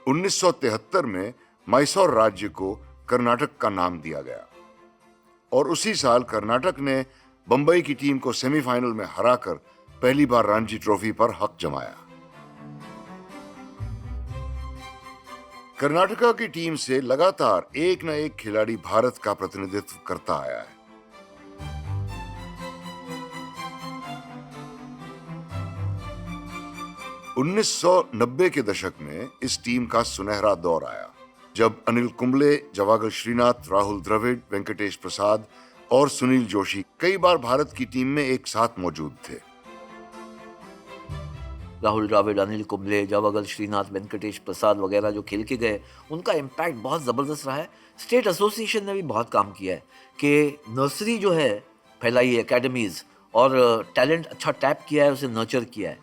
A: 1973 में मैसूर राज्य को कर्नाटक का नाम दिया गया और उसी साल कर्नाटक ने बंबई की टीम को सेमीफाइनल में हराकर पहली बार रणजी ट्रॉफी पर हक जमाया। कर्नाटका की टीम से लगातार एक न एक खिलाड़ी भारत का प्रतिनिधित्व करता आया है। उन्नीस 1990 के दशक में इस टीम का सुनहरा दौर आया, जब अनिल कुंबले, जवागल श्रीनाथ, राहुल द्रविड़, वेंकटेश प्रसाद और सुनील जोशी कई बार भारत की टीम में एक साथ मौजूद थे।
N: राहुल द्रविड़, अनिल कुंबले, जवागल श्रीनाथ, वेंकटेश प्रसाद वगैरह जो खेल के गए, उनका इम्पैक्ट बहुत ज़बरदस्त रहा है। स्टेट एसोसिएशन ने भी बहुत काम किया है कि नर्सरी जो है फैलाई है, एकेडमीज़, और टैलेंट अच्छा टैप किया है, उसे नर्चर किया है।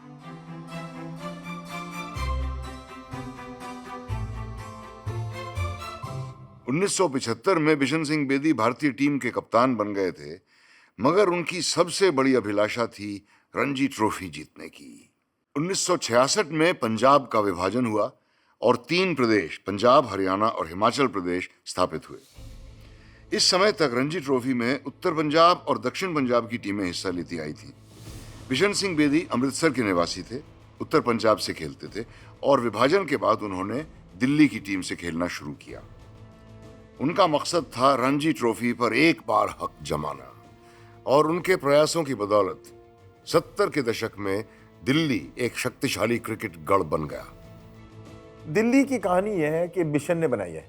A: उन्नीस 1975 में बिशन सिंह बेदी भारतीय टीम के कप्तान बन गए थे, मगर उनकी सबसे बड़ी अभिलाषा थी रणजी ट्रॉफी जीतने की। 1966 में पंजाब का विभाजन हुआ और 3 प्रदेश, पंजाब, हरियाणा और हिमाचल प्रदेश स्थापित हुए। इस समय तक रणजी ट्रॉफी में उत्तर पंजाब और दक्षिण पंजाब की टीमें हिस्सा लेती आई थी। बिशन सिंह बेदी अमृतसर के निवासी थे, उत्तर पंजाब से खेलते थे और विभाजन के बाद उन्होंने दिल्ली की टीम से खेलना शुरू किया। उनका मकसद था रणजी ट्रॉफी पर एक बार हक जमाना और उनके प्रयासों की बदौलत 70 के दशक में दिल्ली एक शक्तिशाली क्रिकेट गढ़ बन गया।
X: दिल्ली की कहानी यह है कि बिशन ने बनाई है।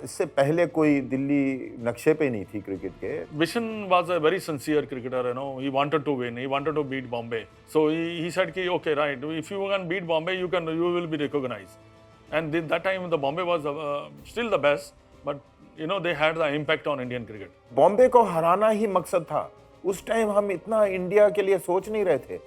X: इससे पहले कोई दिल्ली नक्शे पे नहीं थी क्रिकेट के।
Y: Bishan was a very sincere cricketer, you know. He wanted to win. He wanted to beat Bombay. So he said, "Ki, okay, right. If you can beat Bombay, you will be recognized." And that time, the Bombay was still the best, but you know they had the impact on Indian cricket.
X: Bombay को हराना ही मकसद था। उस टाइम हम इतना इंडिया के लिए सोच नहीं रहे थे।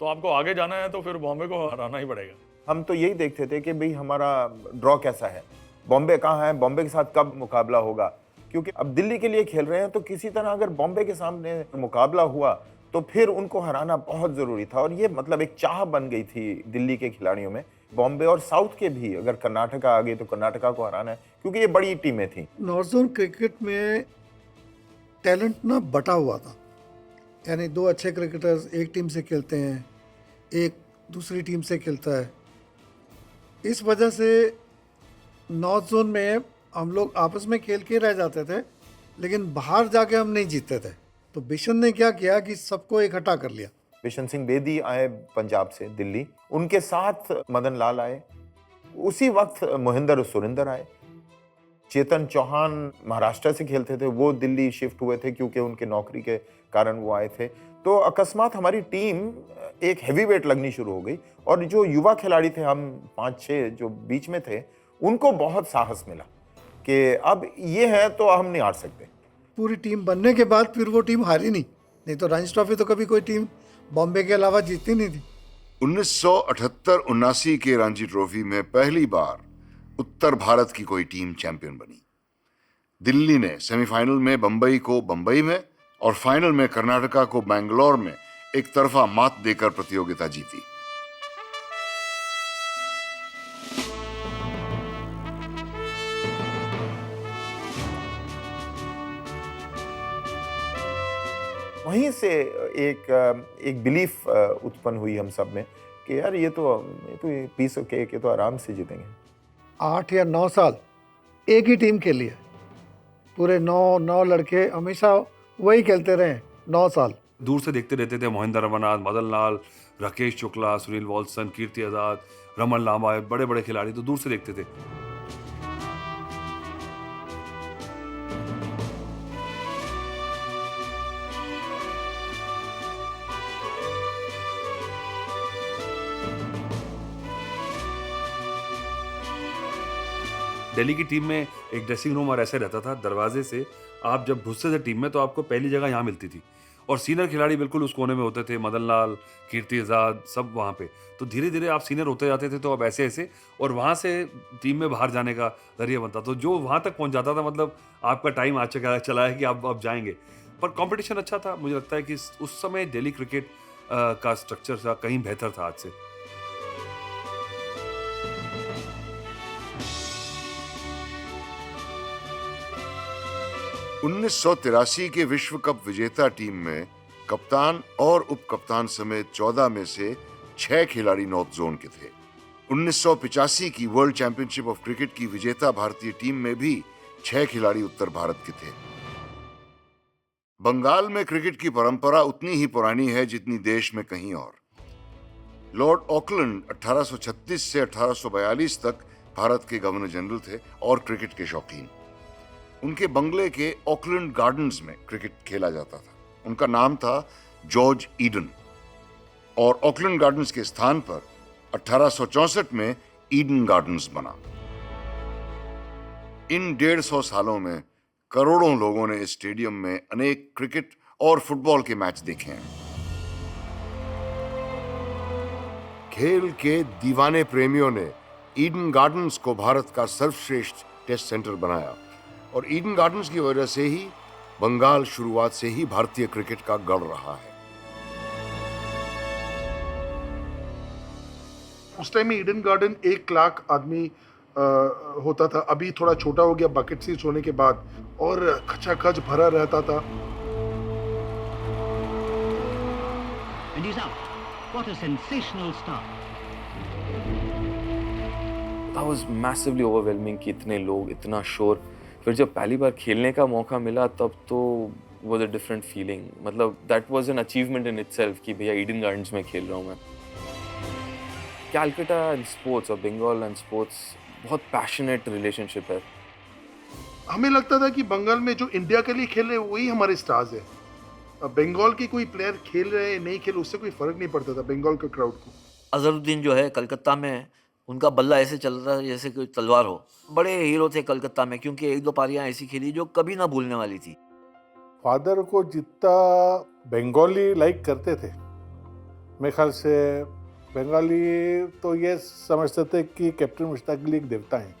Y: तो आपको आगे जाना है तो फिर बॉम्बे को हराना ही पड़ेगा।
X: हम तो यही देखते थे कि भाई हमारा ड्रॉ कैसा है, बॉम्बे कहाँ है, बॉम्बे के साथ कब मुकाबला होगा, क्योंकि अब दिल्ली के लिए खेल रहे हैं तो किसी तरह अगर बॉम्बे के सामने मुकाबला हुआ तो फिर उनको हराना बहुत ज़रूरी था। और ये मतलब एक चाह बन गई थी दिल्ली के खिलाड़ियों में। बॉम्बे और साउथ के भी, अगर कर्नाटका आ गई तो कर्नाटका को हराना है, क्योंकि ये बड़ी टीमें थी।
Z: नॉर्थ जोन क्रिकेट में टैलेंट ना बटा हुआ था, यानी 2 अच्छे क्रिकेटर्स एक टीम से खेलते हैं, एक दूसरी टीम से खेलता है। इस वजह से नॉर्थ जोन में हम लोग आपस में खेल के रह जाते थे, लेकिन बाहर जाके हम नहीं जीतते थे। तो बिशन ने क्या किया कि सबको इकट्ठा कर लिया।
X: बिशन सिंह बेदी आए पंजाब से दिल्ली, उनके साथ मदन लाल आए, उसी वक्त मोहिंदर सुरेंद्र आए। चेतन चौहान महाराष्ट्र से खेलते थे, वो दिल्ली शिफ्ट हुए थे क्योंकि उनके नौकरी के कारण वो आए थे। तो अकस्मात हमारी टीम एक हैवीवेट लगनी शुरू हो गई और जो युवा खिलाड़ी थे, हम 5-6 जो बीच में थे, उनको बहुत साहस मिला कि अब ये है तो हम नहीं हार सकते।
Z: पूरी टीम बनने के बाद फिर वो टीम हारी नहीं तो रणजी ट्रॉफी तो कभी कोई टीम बॉम्बे के अलावा जीती नहीं थी।
A: 1978-79 के रणजी ट्रॉफी में पहली बार उत्तर भारत की कोई टीम चैंपियन बनी। दिल्ली ने सेमीफाइनल में बंबई को बंबई में और फाइनल में कर्नाटका को बेंगलोर में एक तरफा मात देकर प्रतियोगिता जीती।
X: वहीं से एक बिलीफ उत्पन्न हुई हम सब में कि यार ये तो पीस ऑफ केक, ये तो आराम से जीतेंगे।
Z: 8 या 9 साल एक ही टीम के लिए, पूरे 9 लड़के हमेशा वही खेलते रहे 9 साल।
D: दूर से देखते रहते थे महेंद्र रमनाथ, मदन लाल, राकेश शुक्ला, सुनील वॉल्सन, कीर्ति आजाद, रमन लांबा, बड़े बड़े खिलाड़ी तो दूर से देखते थे। दिल्ली की टीम में एक ड्रेसिंग रूम और ऐसे रहता था, दरवाजे से आप जब घुसते थे टीम में तो आपको पहली जगह यहाँ मिलती थी और सीनियर खिलाड़ी बिल्कुल उस कोने में होते थे, मदन लाल, कीर्ति आजाद, सब वहाँ पे। तो धीरे धीरे आप सीनियर होते जाते थे तो अब ऐसे ऐसे और वहाँ से टीम में बाहर जाने का जरिया बनता। तो जो वहाँ तक पहुँच जाता था मतलब आपका टाइम आ चला है कि आप अब जाएंगे। पर कंपटीशन अच्छा था। मुझे लगता है कि उस समय दिल्ली क्रिकेट का स्ट्रक्चर कहीं बेहतर था आज से।
A: उन्नीस के विश्व कप विजेता टीम में कप्तान और उप कप्तान समेत 14 में से 6 खिलाड़ी नॉर्थ जोन के थे। 1985 की वर्ल्ड चैंपियनशिप ऑफ क्रिकेट की विजेता भारतीय टीम में भी 6 खिलाड़ी उत्तर भारत के थे। बंगाल में क्रिकेट की परंपरा उतनी ही पुरानी है जितनी देश में कहीं और। लॉर्ड ऑकलैंड 1836 से 1842 तक भारत के गवर्नर जनरल थे और क्रिकेट के शौकीन। उनके बंगले के ऑकलैंड गार्डन्स में क्रिकेट खेला जाता था। उनका नाम था जॉर्ज ईडन और ऑकलैंड गार्डन्स के स्थान पर 1864 में ईडन गार्डन्स बना। इन 150 सालों में करोड़ों लोगों ने इस स्टेडियम में अनेक क्रिकेट और फुटबॉल के मैच देखे हैं। खेल के दीवाने प्रेमियों ने ईडन गार्डन्स को भारत का सर्वश्रेष्ठ टेस्ट सेंटर बनाया और ईडन गार्डन्स की वजह से ही बंगाल शुरुआत से ही भारतीय क्रिकेट का गढ़ रहा है।
H: उस टाइम में ईडन गार्डन 1 लाख आदमी होता था। अभी थोड़ा छोटा हो गया बकेट सीट्स होने के बाद और खचाखच भरा रहता था।
P: And he's out. What a sensational start.
L: That was massively overwhelming कि इतने लोग, इतना शोर। फिर जब पहली बार खेलने का मौका मिला तब तो was a different feeling। मतलब that was an achievement in itself कि भैया ईडन गार्डन्स में खेल रहा हूँ मैं। कैलकाटा एंड स्पोर्ट्स और बंगाल एंड स्पोर्ट्स बहुत पैशनेट रिलेशनशिप है।
H: हमें लगता था कि बंगाल में जो इंडिया के लिए खेल रहे वही हमारे स्टार्स है। बंगाल के कोई प्लेयर खेल रहे नहीं खेल उससे कोई फर्क नहीं पड़ता था बंगाल के क्राउड को।
N: अजहरुद्दीन जो है कलकत्ता में उनका बल्ला ऐसे चल रहा था जैसे कोई तलवार हो। बड़े हीरो थे कलकत्ता में क्योंकि 1-2 पारियां ऐसी खेली जो कभी ना भूलने वाली थी।
M: फादर को जितना बंगाली लाइक करते थे, मेरे ख्याल से बंगाली तो ये समझते थे कि कैप्टन मुश्ताक अली एक देवता हैं।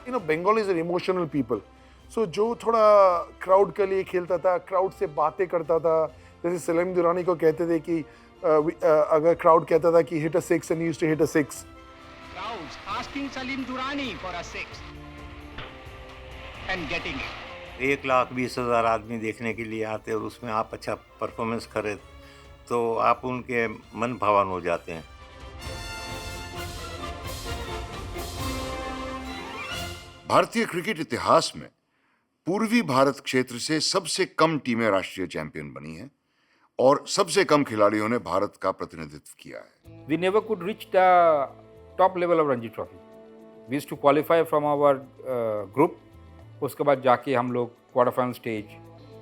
H: You know, Bengalis are emotional people. So जो थोड़ा क्राउड के लिए खेलता था, क्राउड से बातें करता था, जैसे सलीम दुरानी को कहते थे कि अगर क्राउड कहता था कि hit a 6 and he used to hit a 6.
P: Crowds asking Salim Durrani for a 6 and getting it.
U: 1,20,000 आदमी देखने के लिए आते और उसमें आप अच्छा परफॉर्मेंस करें तो आप उनके मन भावन हो जाते हैं।
A: भारतीय क्रिकेट इतिहास में पूर्वी भारत क्षेत्र से सबसे कम टीमें राष्ट्रीय चैंपियन बनी हैं और सबसे कम खिलाड़ियों ने भारत का प्रतिनिधित्व किया है।
Q: We never could reach the
C: top level of Ranji Trophy. We used to qualify from our group. उसके बाद जाके हम लोग क्वार्टर फाइनल स्टेज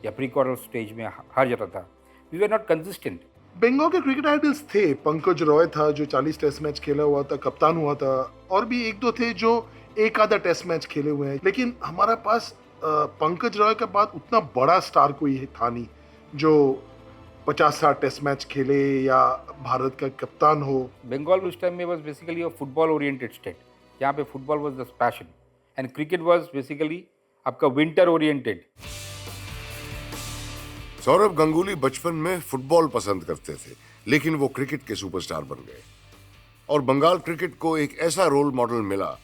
C: या प्री क्वार्टर स्टेज में हार जाता था. We were not consistent.
H: Bengal के क्रिकेट आइडल्स थे. पंकज रॉय था जो 40 टेस्ट मैच खेला हुआ था, कप्तान हुआ था, और भी एक दो थे जो एक आधा टेस्ट मैच खेले हुए हैं. लेकिन हमारा पास पंकज रॉय के बाद उतना बड़ा स्टार कोई था नहीं जो 50-60 टेस्ट मैच खेले या भारत का कप्तान हो.
C: बंगाल उस टाइम में was basically a football oriented state. यहाँ पे football was the passion and cricket was basically आपका विंटर ओरिएंटेड.
A: सौरव गंगुली बचपन में फुटबॉल पसंद करते थे, लेकिन वो क्रिकेट के सुपरस्टार बन गए और बंगाल क्रिकेट को एक ऐसा रोल मॉडल मिला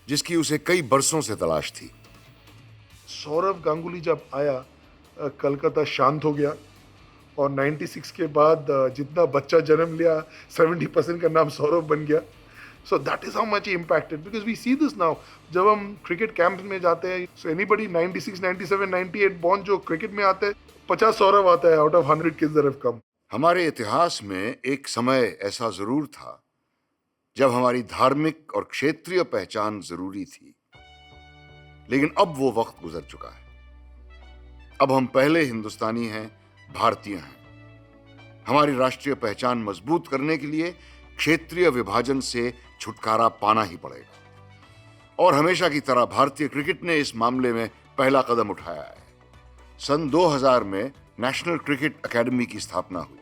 A: जिसकी उसे कई बरसों से तलाश थी.
H: सौरव गांगुली जब आया, कलकत्ता शांत हो गया और 96 के बाद जितना बच्चा जन्म लिया 70% का नाम सौरव बन गया. So that is how much he impacted, because we see this now. जब हम क्रिकेट कैंप में जाते हैं, so anybody 96, 97, 98 born जो क्रिकेट में आते हैं, 50 सौरव आता है out of 100 kids that have come.
A: हमारे इतिहास में एक समय ऐसा जरूर था जब हमारी धार्मिक और क्षेत्रीय पहचान जरूरी थी, लेकिन अब वो वक्त गुजर चुका है. अब हम पहले हिंदुस्तानी हैं, भारतीय हैं. हमारी राष्ट्रीय पहचान मजबूत करने के लिए क्षेत्रीय विभाजन से छुटकारा पाना ही पड़ेगा. और हमेशा की तरह भारतीय क्रिकेट ने इस मामले में पहला कदम उठाया है. सन 2000 में नेशनल क्रिकेट एकेडमी की स्थापना हुई.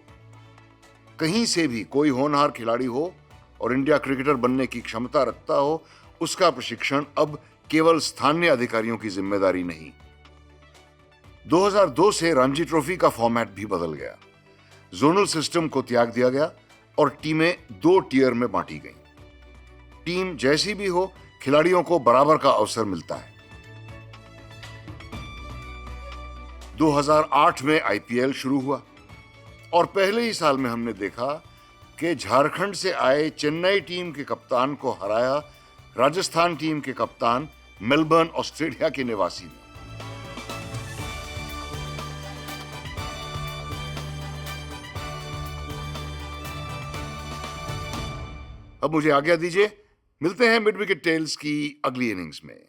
A: कहीं से भी कोई होनहार खिलाड़ी हो और इंडिया क्रिकेटर बनने की क्षमता रखता हो, उसका प्रशिक्षण अब केवल स्थानीय अधिकारियों की जिम्मेदारी नहीं. 2002 से रणजी ट्रॉफी का फॉर्मेट भी बदल गया. जोनल सिस्टम को त्याग दिया गया और टीमें 2 टियर में बांटी गईं. टीम जैसी भी हो, खिलाड़ियों को बराबर का अवसर मिलता है. 2008 में आईपीएल शुरू हुआ और पहले ही साल में हमने देखा कि झारखंड से आए चेन्नई टीम के कप्तान को हराया राजस्थान टीम के कप्तान मेलबर्न, ऑस्ट्रेलिया के निवासी ने. अब मुझे आज्ञा दीजिए, मिलते हैं मिड विकेट टेल्स की अगली इनिंग्स में.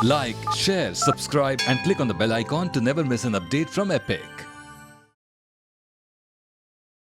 J: Like, share, subscribe and click on the bell icon to never miss an update from Epic.